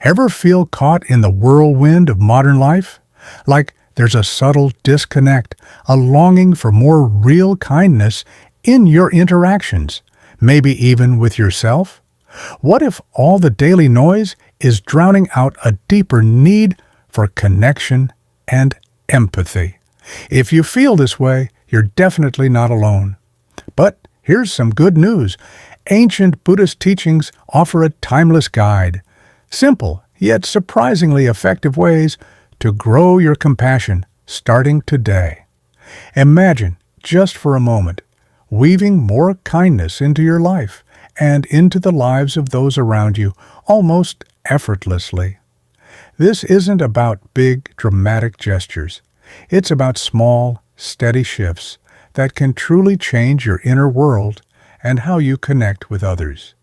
Ever feel caught in the whirlwind of modern life? Like there's a subtle disconnect, a longing for more real kindness in your interactions, maybe even with yourself? What if all the daily noise is drowning out a deeper need for connection and empathy? If you feel this way, you're definitely not alone. But here's some good news. Ancient Buddhist teachings offer a timeless guide. Simple, yet surprisingly effective ways to grow your compassion starting today. Imagine, just for a moment, weaving more kindness into your life and into the lives of those around you almost effortlessly. This isn't about big, dramatic gestures. It's about small, steady shifts that can truly change your inner world and how you connect with others.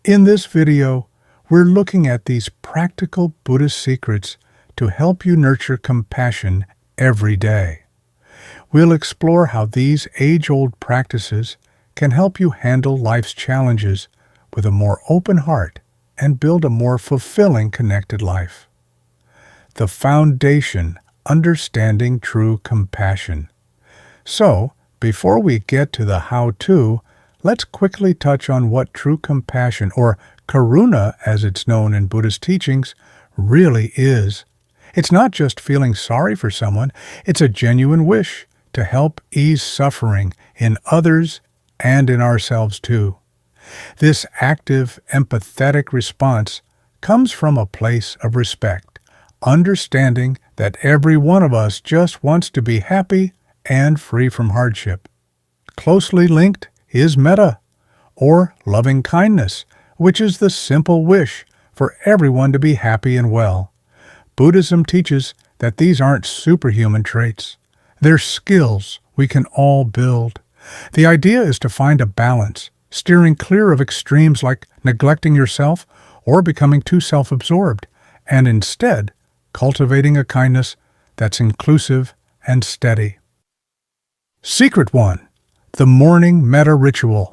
In this video, we're looking at these practical Buddhist secrets to help you nurture compassion every day. We'll explore how these age-old practices can help you handle life's challenges with a more open heart and build a more fulfilling connected life. The foundation, understanding true compassion. So, before we get to the how-to, let's quickly touch on what true compassion, or karuna as it's known in Buddhist teachings, really is. It's not just feeling sorry for someone, it's a genuine wish to help ease suffering in others and in ourselves too. This active, empathetic response comes from a place of respect, understanding that every one of us just wants to be happy and free from hardship. Closely linked is metta, or loving kindness, which is the simple wish for everyone to be happy and well. Buddhism teaches that these aren't superhuman traits. They're skills we can all build. The idea is to find a balance, steering clear of extremes like neglecting yourself or becoming too self-absorbed, and instead cultivating a kindness that's inclusive and steady. Secret 1. The Morning Metta Ritual.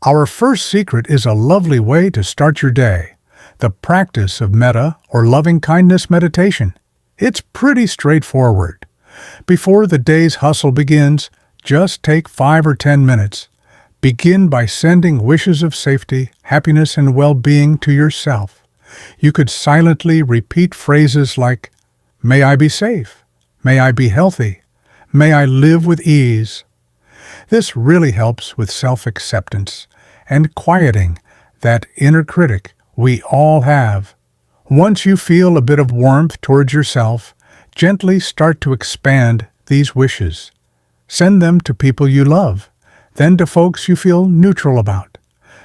Our first secret is a lovely way to start your day. The practice of metta, or loving-kindness meditation. It's pretty straightforward. Before the day's hustle begins, just take 5 or 10 minutes. Begin by sending wishes of safety, happiness, and well-being to yourself. You could silently repeat phrases like, "May I be safe," "May I be healthy," "May I live with ease." This really helps with self-acceptance and quieting that inner critic we all have. Once you feel a bit of warmth towards yourself, gently start to expand these wishes. Send them to people you love, then to folks you feel neutral about.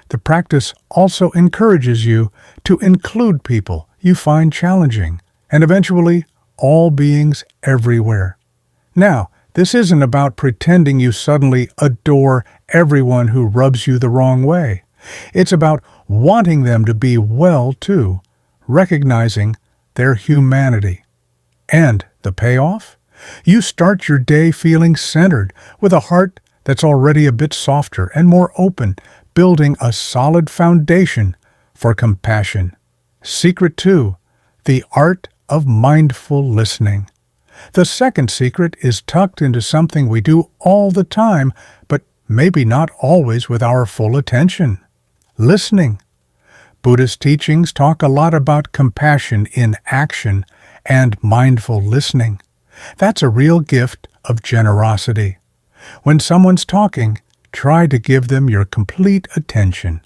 The practice also encourages you to include people you find challenging, and eventually all beings everywhere. Now, this isn't about pretending you suddenly adore everyone who rubs you the wrong way. It's about wanting them to be well too, recognizing their humanity. And the payoff? You start your day feeling centered, with a heart that's already a bit softer and more open, building a solid foundation for compassion. Secret 2. The art of mindful listening. The second secret is tucked into something we do all the time, but maybe not always with our full attention. Listening. Buddhist teachings talk a lot about compassion in action and mindful listening. That's a real gift of generosity. When someone's talking, try to give them your complete attention.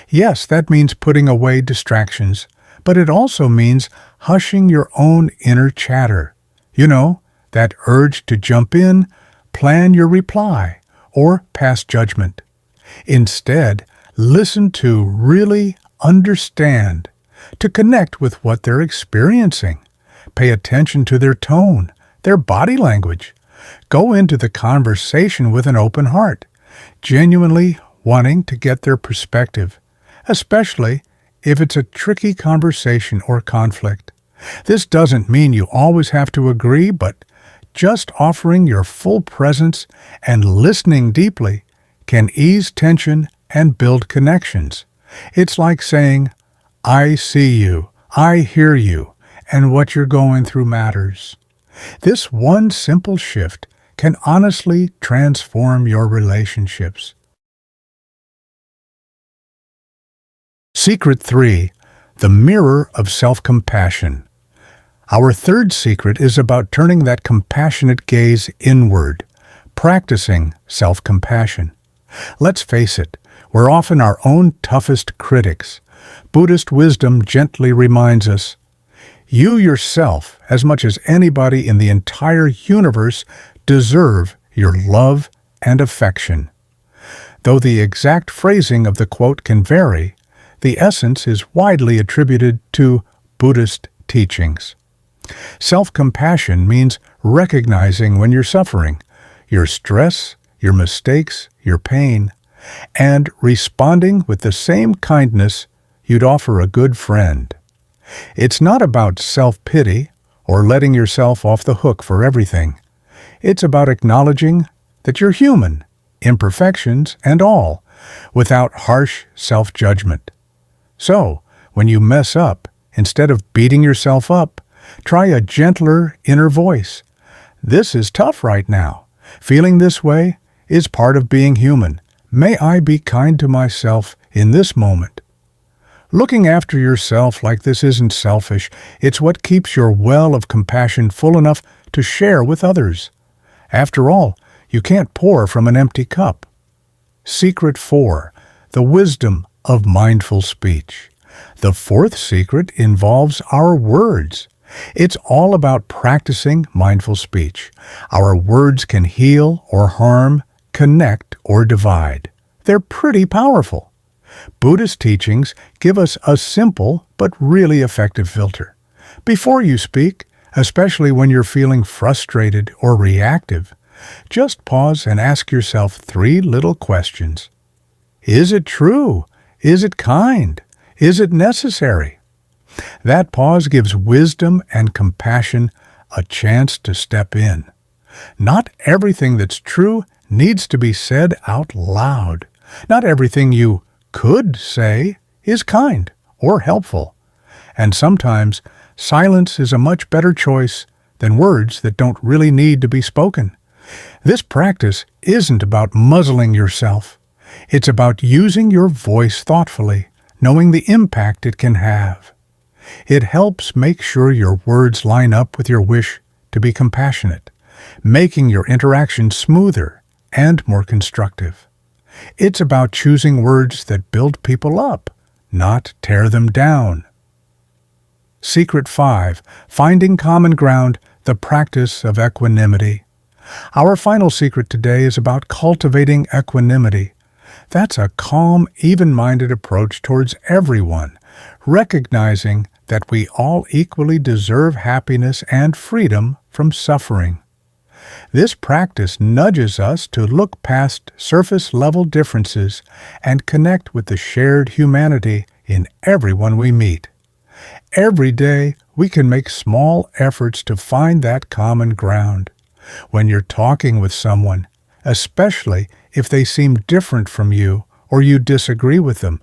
Yes, that means putting away distractions, but it also means hushing your own inner chatter. You know, that urge to jump in, plan your reply, or pass judgment. Instead, listen to really understand, to connect with what they're experiencing. Pay attention to their tone, their body language. Go into the conversation with an open heart, genuinely wanting to get their perspective, especially if it's a tricky conversation or conflict. This doesn't mean you always have to agree, but just offering your full presence and listening deeply can ease tension and build connections. It's like saying, "I see you, I hear you, and what you're going through matters. This one simple shift can honestly transform your relationships. Secret 3. The mirror of self-compassion. Our third secret is about turning that compassionate gaze inward, practicing self-compassion. Let's face it, we're often our own toughest critics. Buddhist wisdom gently reminds us, you yourself, as much as anybody in the entire universe, deserve your love and affection. Though the exact phrasing of the quote can vary, the essence is widely attributed to Buddhist teachings. Self-compassion means recognizing when you're suffering, your stress, your mistakes, your pain, and responding with the same kindness you'd offer a good friend. It's not about self-pity or letting yourself off the hook for everything. It's about acknowledging that you're human, imperfections and all, without harsh self-judgment. So, when you mess up, instead of beating yourself up, try a gentler inner voice. This is tough right now. Feeling this way is part of being human. May I be kind to myself in this moment. Looking after yourself like this isn't selfish. It's what keeps your well of compassion full enough to share with others. After all, you can't pour from an empty cup. Secret 4. The wisdom of mindful speech. The fourth secret involves our words. It's all about practicing mindful speech. Our words can heal or harm, connect or divide. They're pretty powerful. Buddhist teachings give us a simple but really effective filter. Before you speak, especially when you're feeling frustrated or reactive, just pause and ask yourself 3 little questions. Is it true? Is it kind? Is it necessary? That pause gives wisdom and compassion a chance to step in. Not everything that's true needs to be said out loud. Not everything you could say is kind or helpful. And sometimes silence is a much better choice than words that don't really need to be spoken. This practice isn't about muzzling yourself. It's about using your voice thoughtfully, knowing the impact it can have. It helps make sure your words line up with your wish to be compassionate, making your interaction smoother and more constructive. It's about choosing words that build people up, not tear them down. Secret 5. Finding common ground, the practice of equanimity. Our final secret today is about cultivating equanimity. That's a calm, even-minded approach towards everyone, recognizing that we all equally deserve happiness and freedom from suffering. This practice nudges us to look past surface-level differences and connect with the shared humanity in everyone we meet. Every day, we can make small efforts to find that common ground. When you're talking with someone, especially if they seem different from you or you disagree with them,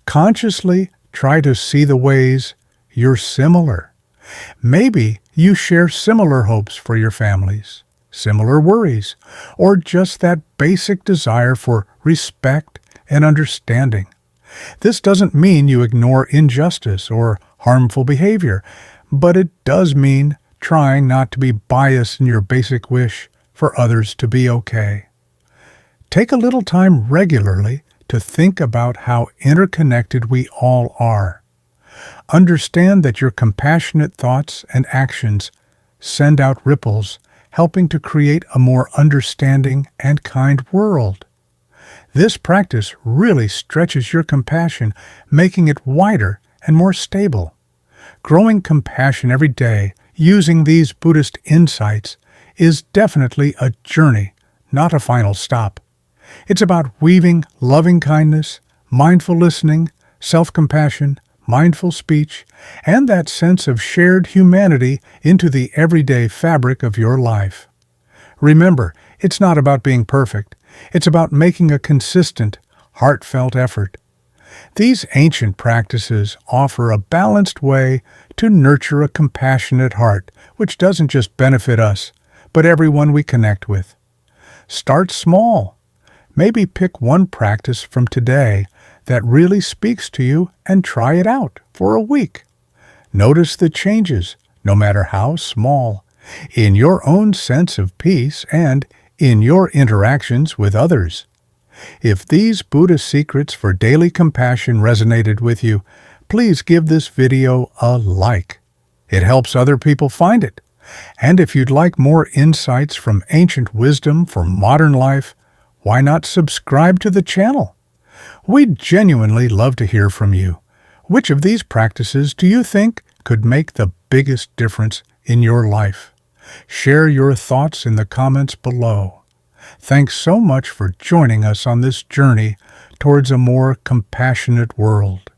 consciously try to see the ways you're similar. Maybe you share similar hopes for your families, similar worries, or just that basic desire for respect and understanding. This doesn't mean you ignore injustice or harmful behavior, but it does mean trying not to be biased in your basic wish for others to be okay. Take a little time regularly to think about how interconnected we all are. Understand that your compassionate thoughts and actions send out ripples, helping to create a more understanding and kind world. This practice really stretches your compassion, making it wider and more stable. Growing compassion every day using these Buddhist insights is definitely a journey, not a final stop. It's about weaving loving kindness, mindful listening, self-compassion, mindful speech, and that sense of shared humanity into the everyday fabric of your life. Remember, it's not about being perfect. It's about making a consistent, heartfelt effort. These ancient practices offer a balanced way to nurture a compassionate heart, which doesn't just benefit us, but everyone we connect with. Start small. Maybe pick one practice from today that really speaks to you and try it out for a week. Notice the changes, no matter how small, in your own sense of peace and in your interactions with others. If these Buddha secrets for daily compassion resonated with you, please give this video a like. It helps other people find it. And if you'd like more insights from ancient wisdom for modern life, why not subscribe to the channel? We'd genuinely love to hear from you. Which of these practices do you think could make the biggest difference in your life? Share your thoughts in the comments below. Thanks so much for joining us on this journey towards a more compassionate world.